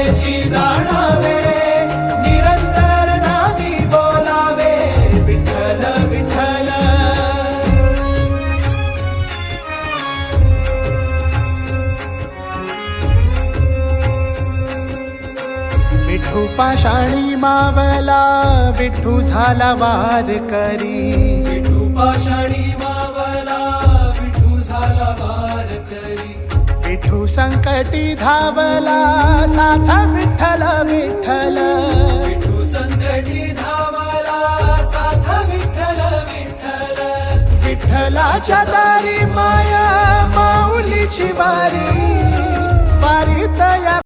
कथेची जाणावे, निरंतर नादी बोलावे विठ्ठल विठ्ठल। विठू पाषाणी मावला, विठू झाला वारकरी, विठू पाषाणी मावला, विठू झाला वारकरी। विठू संकटी धावला, साथ विठ्ठल विठ्ठल। विठू संकटी धावला, साथ विठ्ठल विठ्ठल। विठ्ठलाच्या दारी माया माऊलीची वारी, वारीत या